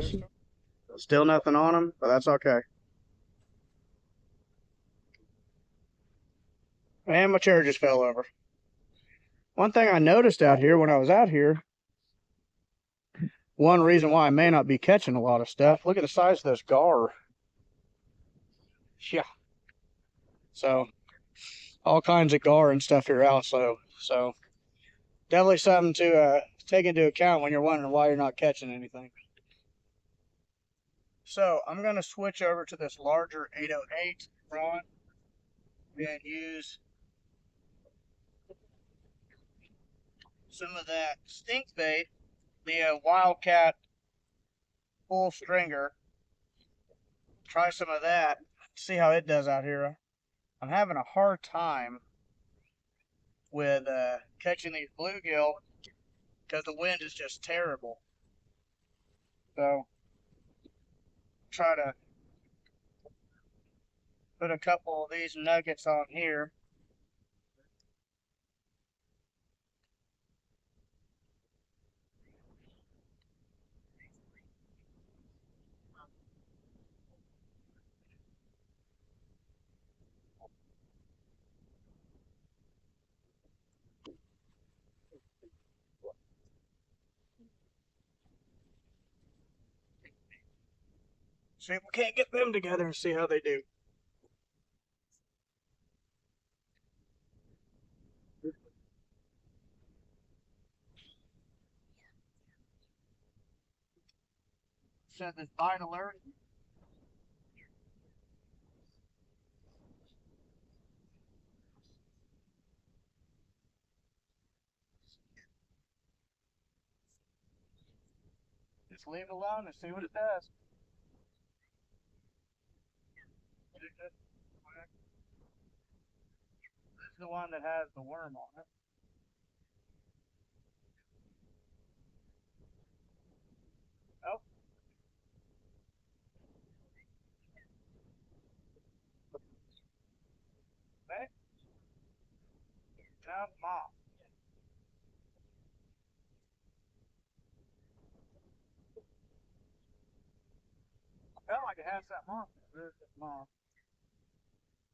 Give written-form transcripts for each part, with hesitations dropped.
burritos. Still nothing on them, but that's okay. And my chair just fell over. One thing I noticed out here when I was out here, one reason why I may not be catching a lot of stuff, look at the size of this gar. Yeah. So, all kinds of gar and stuff here also. So, definitely something to take into account when you're wondering why you're not catching anything. So, I'm going to switch over to this larger 808 rod and use some of that stink bait, the Wildcat full stringer. Try some of that, see how it does out here. I'm having a hard time with catching these bluegill because the wind is just terrible. So try to put a couple of these nuggets on here. See if we can't get them together and see how they do. Set this bite alert. Just leave it alone and see what it does. This is the one that has the worm on it. Oh, okay. Now it's mom. I felt like it has that moss. There's this moss.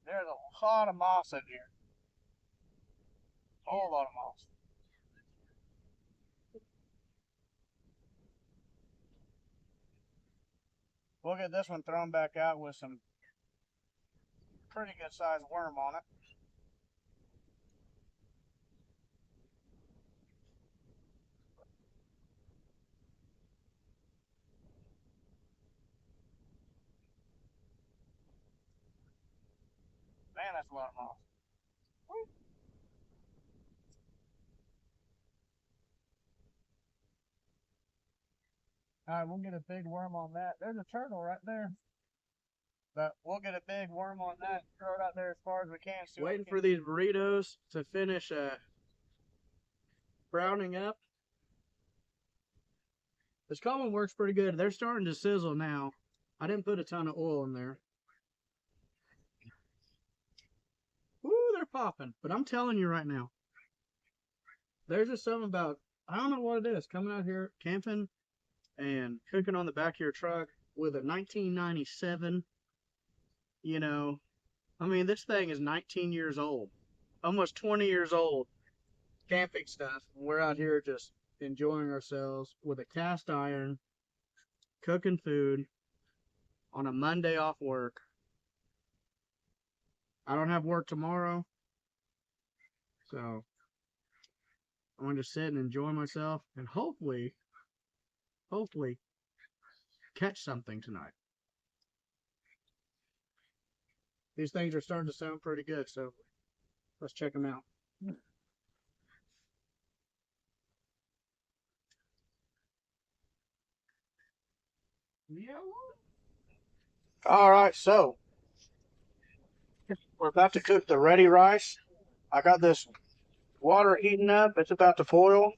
There's a lot of moss in here. A whole lot of moss. We'll get this one thrown back out with some pretty good sized worm on it. Man, that's a lot of moss. All right, we'll get a big worm on that. There's a turtle right there. But we'll get a big worm on that, throw it out there as far as we can. Waiting for these burritos to finish browning up. This common works pretty good. They're starting to sizzle now. I didn't put a ton of oil in there. Woo, they're popping. But I'm telling you right now, there's just something about, I don't know what it is, coming out here camping and cooking on the back of your truck with a 1997, you know, I mean, this thing is 19 years old, almost 20 years old, camping stuff. We're out here just enjoying ourselves with a cast iron, cooking food on a Monday off work. I don't have work tomorrow, so I'm going to sit and enjoy myself and hopefully catch something tonight. These things are starting to sound pretty good, so let's check them out. All right, so we're about to cook the ready rice. I got this water heating up. It's about to boil.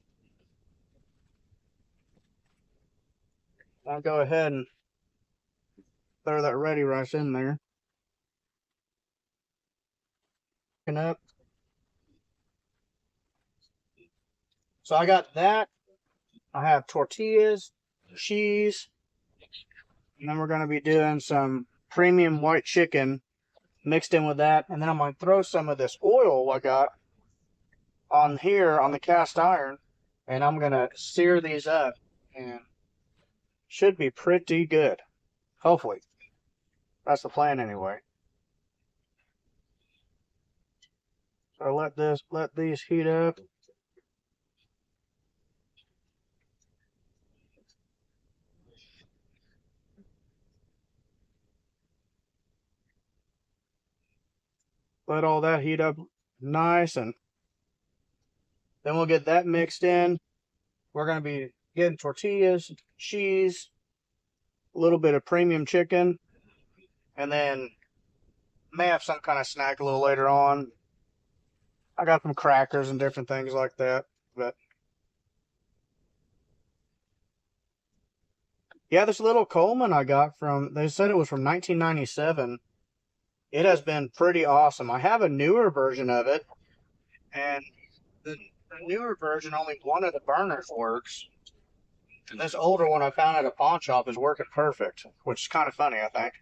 I'll go ahead and throw that ready rice in there. Up. So I got that. I have tortillas, cheese, And then we're going to be doing some premium white chicken mixed in with that. And then I'm going to throw some of this oil I got on here on the cast iron. And I'm going to sear these up. And should be pretty good. Hopefully. That's the plan anyway. So let these heat up. Let all that heat up nice, and then we'll get that mixed in. We're going to be getting tortillas, cheese, a little bit of premium chicken, and then may have some kind of snack a little later on. I got some crackers and different things like that. But yeah, this little Coleman I got from, they said it was from 1997. It has been pretty awesome. I have a newer version of it, and the newer version, only one of the burners works. And this older one I found at a pawn shop is working perfect, which is kind of funny, I think.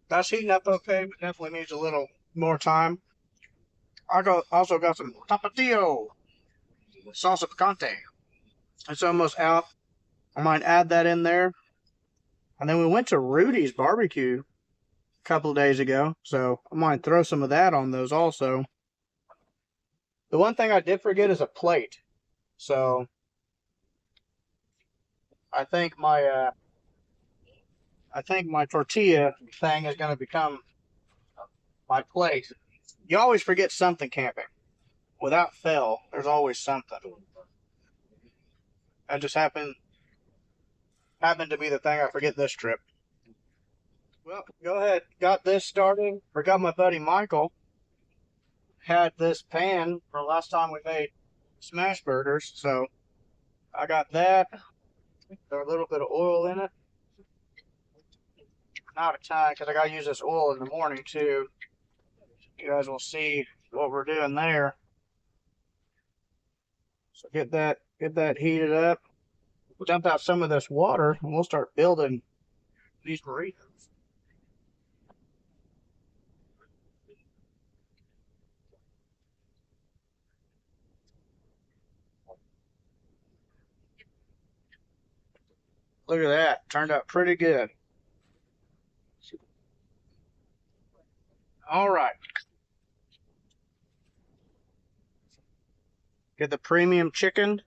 That's heating up okay, but definitely needs a little more time. Also got some tapatio salsa picante. It's almost out. I might add that in there. And then we went to Rudy's barbecue a couple of days ago, so I might throw some of that on those also. The one thing I did forget is a plate. So I think my tortilla thing is going to become my plate. You always forget something camping. Without fail, there's always something. That just happened to be the thing I forget this trip. Well, go ahead. Got this started. Forgot my buddy Michael had this pan for last time we made smash burgers, so I got that. Throw a little bit of oil in it. Not a ton, because I gotta use this oil in the morning too. You guys will see what we're doing there. So get that heated up. We'll dump out some of this water, and we'll start building these burritos. Look at that. Turned out pretty good. All right. Get the premium chicken.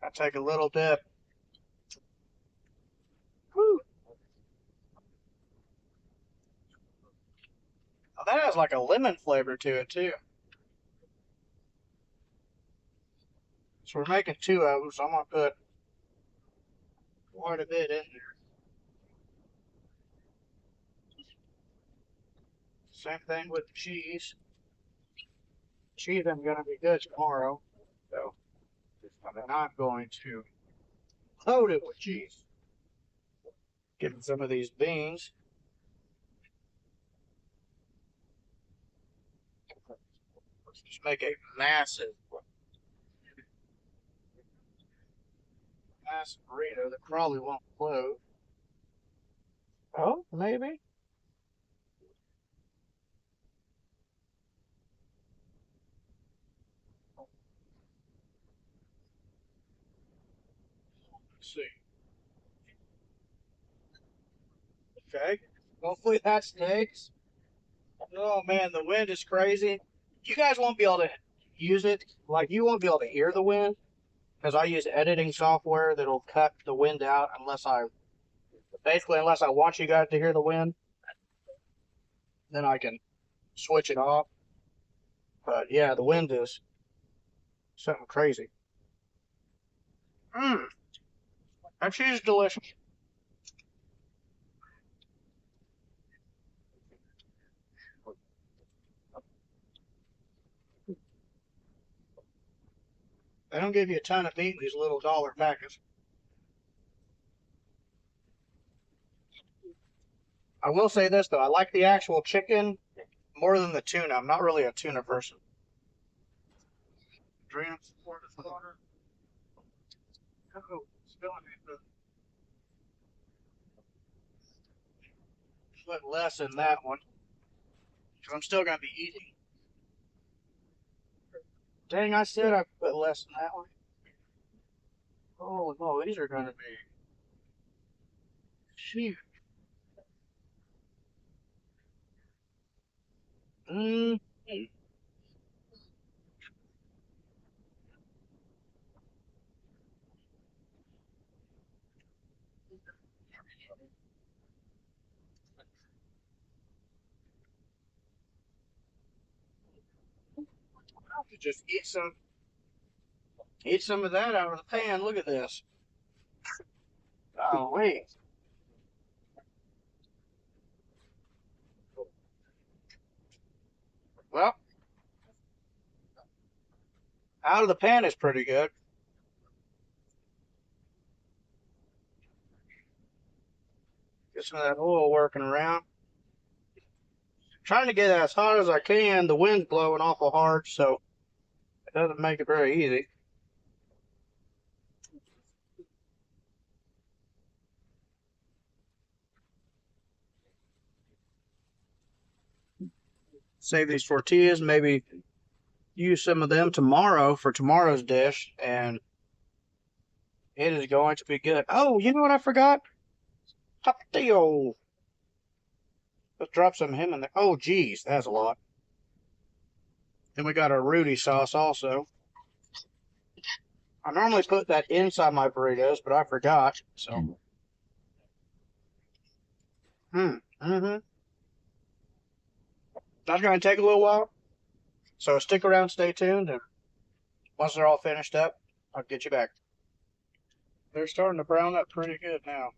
I take a little dip. Whew. Oh, that has like a lemon flavor to it too. So we're making two of them, so I'm gonna put quite a bit in there. Same thing with the cheese. Cheese isn't gonna be good tomorrow, so I'm not going to load it with cheese. Getting some of these beans. Let's just make a massive burrito that probably won't float. Oh, maybe. Let's see. Okay. Hopefully that stays. Oh man, the wind is crazy. You guys won't be able to use it. Like you won't be able to hear the wind because I use editing software that'll cut the wind out unless I want you guys to hear the wind, then I can switch it off. But yeah, the wind is something crazy. Mmm, that cheese is delicious. They don't give you a ton of meat in these little dollar packets. I will say this though, I like the actual chicken more than the tuna. I'm not really a tuna person. Drink water. Oh, spilling it. Put less in that one. Because I'm still going to be eating. Dang, I said I put less in that one. Oh, no, these are going to be. Shoot. Mm. I'll have to just eat some of that out of the pan. Look at this. Oh, wait. Well, out of the pan is pretty good. Get some of that oil working around. Trying to get it as hot as I can. The wind's blowing awful hard, so it doesn't make it very easy. Save these tortillas, maybe use some of them tomorrow for tomorrow's dish, and it is going to be good. Oh, you know what I forgot? Tapatio. Let's drop some of him in there. Oh, geez, that's a lot. Then we got our Rudy sauce also. I normally put that inside my burritos, but I forgot. So, mm-hmm. That's going to take a little while. So stick around, stay tuned, and once they're all finished up, I'll get you back. They're starting to brown up pretty good now.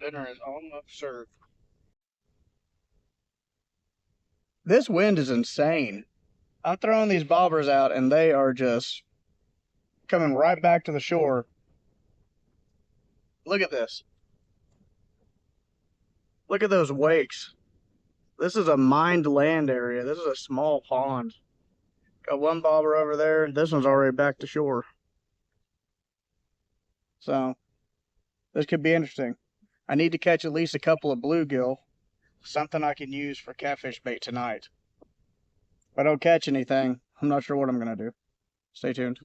Dinner is almost served. This wind is insane. I'm throwing these bobbers out, and they are just coming right back to the shore. Look at this. Look at those wakes. This is a mined land area. This is a small pond. Got one bobber over there, and this one's already back to shore. So, this could be interesting. I need to catch at least a couple of bluegill. Something I can use for catfish bait tonight. If I don't catch anything, I'm not sure what I'm going to do. Stay tuned.